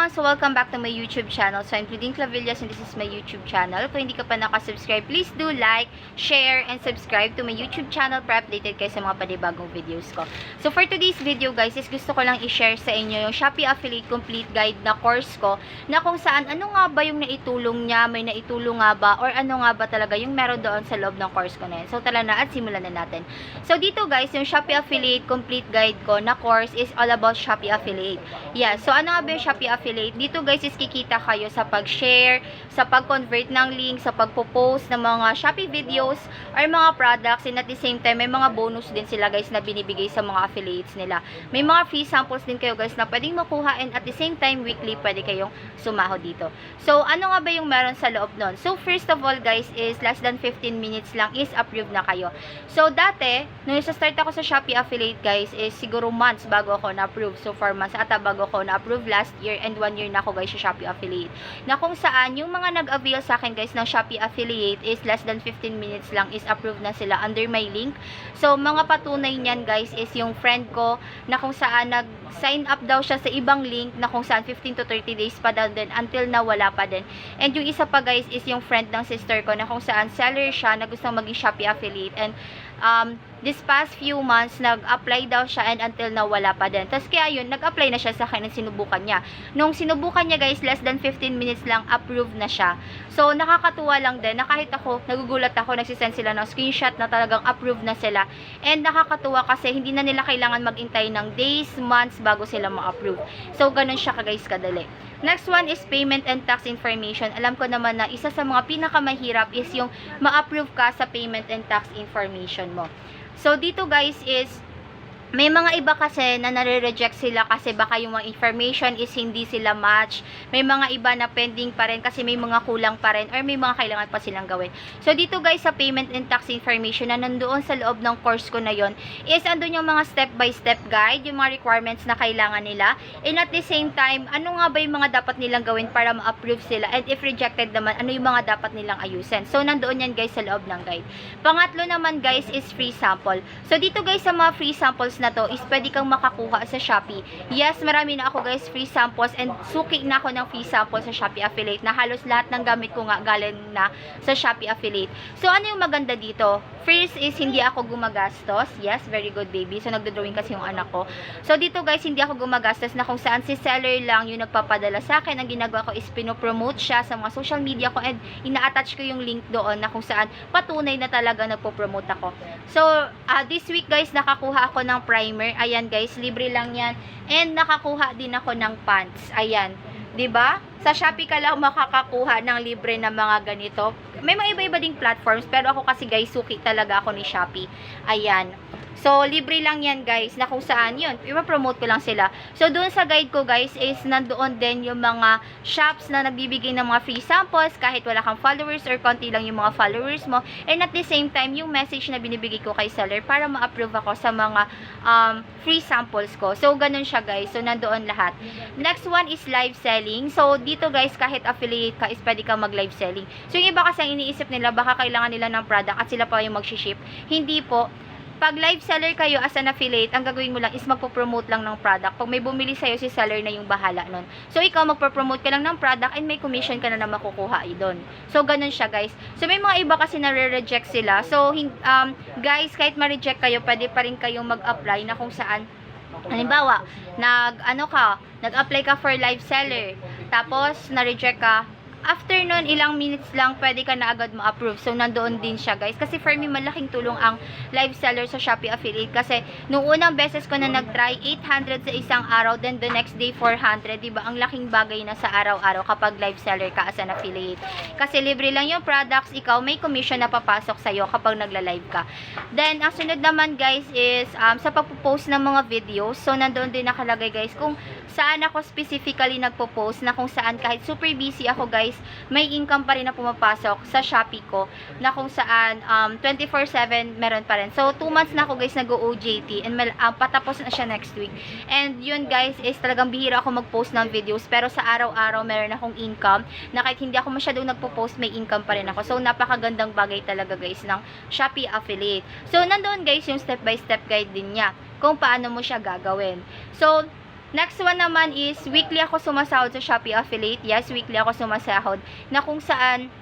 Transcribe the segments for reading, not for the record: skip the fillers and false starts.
everyone! So welcome back to my YouTube channel. So I'm Claudine Clavillas and this is my YouTube channel. Kung hindi ka pa nakasubscribe, please do like, share, and subscribe to my YouTube channel para updated kayo sa mga panibagong videos ko. So for today's video guys, is gusto ko lang i-share sa inyo yung Shopee Affiliate Complete Guide na course ko na kung saan ano nga ba yung naitulong niya, may naitulong nga ba, or ano nga ba talaga yung meron doon sa loob ng course ko na yun. So tala na at simulan na natin. So dito guys, yung Shopee Affiliate Complete Guide ko na course is all about Shopee Affiliate. Yeah, so ano nga ba yung Shopee Affiliate? Dito guys is kikita kayo sa pag-share, sa pag-convert ng link, sa pag-post ng mga Shopee videos or mga products, and at the same time may mga bonus din sila guys na binibigay sa mga affiliates nila. May mga free samples din kayo guys na pwedeng makuha, and at the same time weekly pwede kayong sumahod dito. So ano nga ba yung meron sa loob nun? So first of all guys is less than 15 minutes lang is approved na kayo. So dati, nung isa-start ako sa Shopee Affiliate guys is siguro months bago ako na-approve. So 4 months ata bago ako na-approve last year, and 1 year na ako guys sa Shopee Affiliate. Na kung saan yung mga nag-avail sa akin guys ng Shopee Affiliate is less than 15 minutes lang is approved na sila under my link. So mga patunay niyan guys is yung friend ko na kung saan nag-sign up daw siya sa ibang link na kung saan 15 to 30 days pa daw din until na wala pa din. And yung isa pa guys is yung friend ng sister ko na kung saan seller siya na gustong maging Shopee Affiliate, and this past few months, nag-apply daw siya and until na wala pa din. Tapos kaya yun, nag-apply na siya sa akin and sinubukan niya. Nung sinubukan niya guys, less than 15 minutes lang, approved na siya. So, nakakatuwa lang din na kahit ako, nagugulat ako, nagsisend sila ng screenshot na talagang approved na sila. And nakakatuwa kasi hindi na nila kailangan mag-intay ng days, months bago sila ma-approve. So, ganun siya guys kadali. Next one is payment and tax information. Alam ko naman na isa sa mga pinakamahirap is yung ma-approve ka sa payment and tax information mo. So, dito guys is, may mga iba kasi na nare-reject sila kasi baka yung mga information is hindi sila match. May mga iba na pending pa rin kasi may mga kulang pa rin or may mga kailangan pa silang gawin. So, dito guys sa payment and tax information na nandoon sa loob ng course ko na yon is andun yung mga step-by-step guide, yung mga requirements na kailangan nila. And at the same time, ano nga ba yung mga dapat nilang gawin para ma-approve sila? And if rejected naman, ano yung mga dapat nilang ayusin? So, nandoon yan guys sa loob ng guide. Pangatlo naman guys is free sample. So, dito guys sa mga free samples na to is pwede kang makakuha sa Shopee. Yes, marami na ako guys free samples, and suki na ako ng free samples sa Shopee Affiliate na halos lahat ng gamit ko nga galing na sa Shopee Affiliate. So ano yung maganda dito? First is hindi ako gumagastos. Yes, very good baby. So nagdo-drawing kasi yung anak ko. So dito guys hindi ako gumagastos na kung saan si seller lang yung nagpapadala sa akin. Ang ginagawa ko is pinopromote siya sa mga social media ko and ina-attach ko yung link doon na kung saan patunay na talaga nagpo-promote ako. So this week guys nakakuha ako ng primer. Ayan guys, libre lang yan. And nakakuha din ako ng pants. Ayan. 'Di ba? Sa Shopee ka lang makakakuha ng libre na mga ganito. May mga iba-iba ding platforms, pero ako kasi guys, suki talaga ako ni Shopee. Ayan. So, libre lang yan guys, na kung saan yun, ipapromote ko lang sila. So, doon sa guide ko guys, is nandoon din yung mga shops na nagbibigay ng mga free samples, kahit wala kang followers or konti lang yung mga followers mo. And at the same time, yung message na binibigay ko kay seller para ma-approve ako sa mga free samples ko. So, ganun siya guys. So, nandoon lahat. Next one is live selling. So, dito guys, kahit affiliate ka, is pwede kang mag-live selling. So, yung iba kasi ang iniisip nila, baka kailangan nila ng product at sila pa yung mag-ship. Hindi po. Pag live seller kayo as an affiliate, ang gagawin mo lang is magpo-promote lang ng product. Pag may bumili sa'yo, si seller na yung bahala nun. So, ikaw magpo-promote ka lang ng product and may commission ka na makukuha doon. So, ganun siya guys. So, may mga iba kasi nare-reject sila. So, guys, kahit ma-reject kayo, pwede pa rin kayong mag-apply na kung saan, halimbawa, nag-apply ka for live seller, tapos na-reject ka. After nun, ilang minutes lang, pwede ka na agad ma-approve. So, nandoon din siya, guys. Kasi for me, malaking tulong ang live seller sa Shopee Affiliate. Kasi, nung unang beses ko na nag-try, 800 sa isang araw, then the next day, 400. Diba? Ang laking bagay na sa araw-araw kapag live seller ka as an affiliate. Kasi, libre lang yung products, ikaw, may commission na papasok sa'yo kapag nagla-live ka. Then, ang sunod naman, guys, is sa pagpo-post ng mga videos. So, nandoon din nakalagay, guys, kung saan ako specifically nagpo-post, na kung saan kahit super busy ako, guys, may income pa rin na pumapasok sa Shopee ko, na kung saan 24/7 meron pa rin. So 2 months na ako guys nag-OJT, and patapos na siya next week. And yun guys is talagang bihira ako mag-post ng videos, pero sa araw-araw meron akong income na kahit hindi ako masyadong nagpo-post, may income pa rin ako. So napakagandang bagay talaga guys ng Shopee Affiliate. So nandoon guys yung step by step guide din niya kung paano mo siya gagawin. So Next one naman is, weekly ako sumasahod sa Shopee Affiliate. Yes, weekly ako sumasahod. Na kung saan,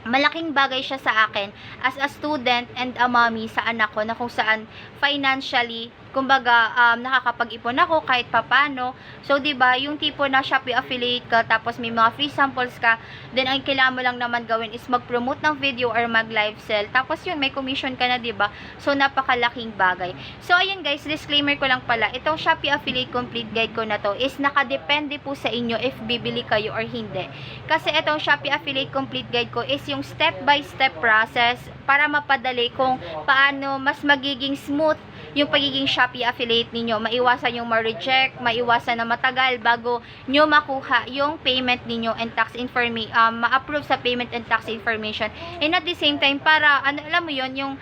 malaking bagay siya sa akin as a student and a mommy sa anak ko, na kung saan financially, kumbaga, nakakapag-ipon ako kahit papano. So, 'di ba, yung tipo na Shopee Affiliate ka, tapos may mga free samples ka, then ang kailangan mo lang naman gawin is mag-promote ng video or mag-live sell. Tapos yun, may commission ka na, 'di ba? So, napakalaking bagay. So, ayun guys, disclaimer ko lang pala, itong Shopee Affiliate Complete Guide ko na to is nakadepende po sa inyo if bibili kayo or hindi. Kasi itong Shopee Affiliate Complete Guide ko is yung step-by-step process para mapadali kung paano mas magiging smooth yung pagiging Shopee affiliate ninyo. Maiwasan yung ma-reject, maiwasan na matagal bago nyo makuha yung payment ninyo and tax information, ma-approve sa payment and tax information. And at the same time, para, alam mo yon, yung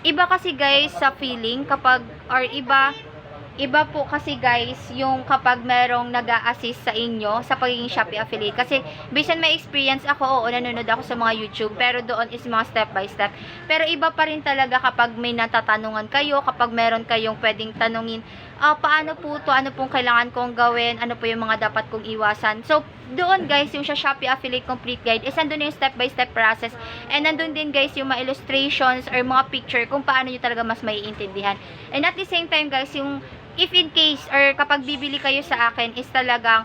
iba kasi guys sa feeling kapag, or iba po kasi guys yung kapag merong nag-a-assist sa inyo sa pagiging Shopee affiliate. Kasi based on my experience, ako, oo, nanonood ako sa mga YouTube, pero doon is mga step by step. Pero iba pa rin talaga kapag may natatanungan kayo, kapag meron kayong pwedeng tanungin, paano po to, ano pong kailangan kong gawin, ano po yung mga dapat kong iwasan. So, doon guys, yung sa Shopee Affiliate Complete Guide is nandun yung step by step process, and nandun din guys yung mga illustrations or mga picture kung paano nyo talaga mas maiintindihan. And at the same time guys, yung if in case or kapag bibili kayo sa akin is talagang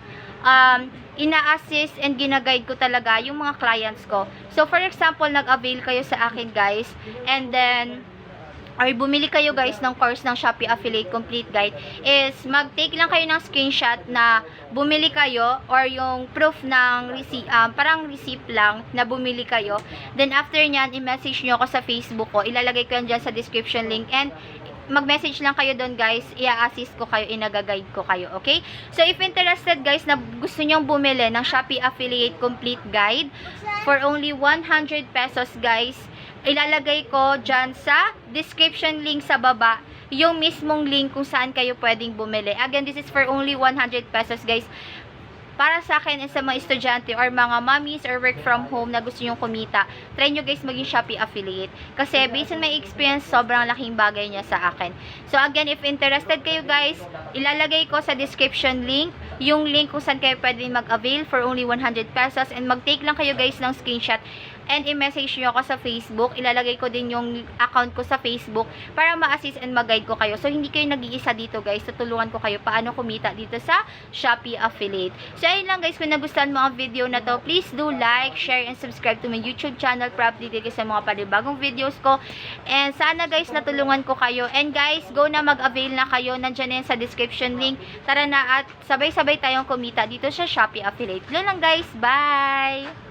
ina-assist and gina-guide ko talaga yung mga clients ko. So for example, nag-avail kayo sa akin guys, and then or bumili kayo guys ng course ng Shopee Affiliate Complete Guide, is mag-take lang kayo ng screenshot na bumili kayo or yung proof ng receipt, parang receipt lang na bumili kayo. Then after nyan, i-message nyo ako sa Facebook ko. Ilalagay ko yan dyan sa description link, and mag-message lang kayo doon guys, i-assist ko kayo, inagaguide ko kayo, okay? So if interested guys na gusto nyong bumili ng Shopee Affiliate Complete Guide for only 100 pesos guys, ilalagay ko dyan sa description link sa baba yung mismong link kung saan kayo pwedeng bumili. Again, this is for only 100 pesos guys. Para sa akin and sa mga estudyante or mga mommies or work from home na gusto nyong kumita, try nyo guys maging Shopee affiliate. Kasi based on my experience, sobrang laking bagay niya sa akin. So again, if interested kayo guys, ilalagay ko sa description link yung link kung saan kayo pwede mag-avail for only 100 pesos, and mag-take lang kayo guys ng screenshot and i-message nyo ako sa Facebook. Ilalagay ko din yung account ko sa Facebook para ma-assist and mag-guide ko kayo. So, hindi kayo nag-iisa dito guys. Tutulungan ko kayo paano kumita dito sa Shopee Affiliate. So, ayun lang guys. Kung nagustuhan mo ang video na to, please do like, share, and subscribe to my YouTube channel para updated kayo sa mga panibagong videos ko. And sana guys, natulungan ko kayo. And guys, go na mag-avail na kayo. Nandiyan na yan sa description link. Tara na at sabay-sabay tayong kumita dito sa Shopee Affiliate. Yun lang guys. Bye!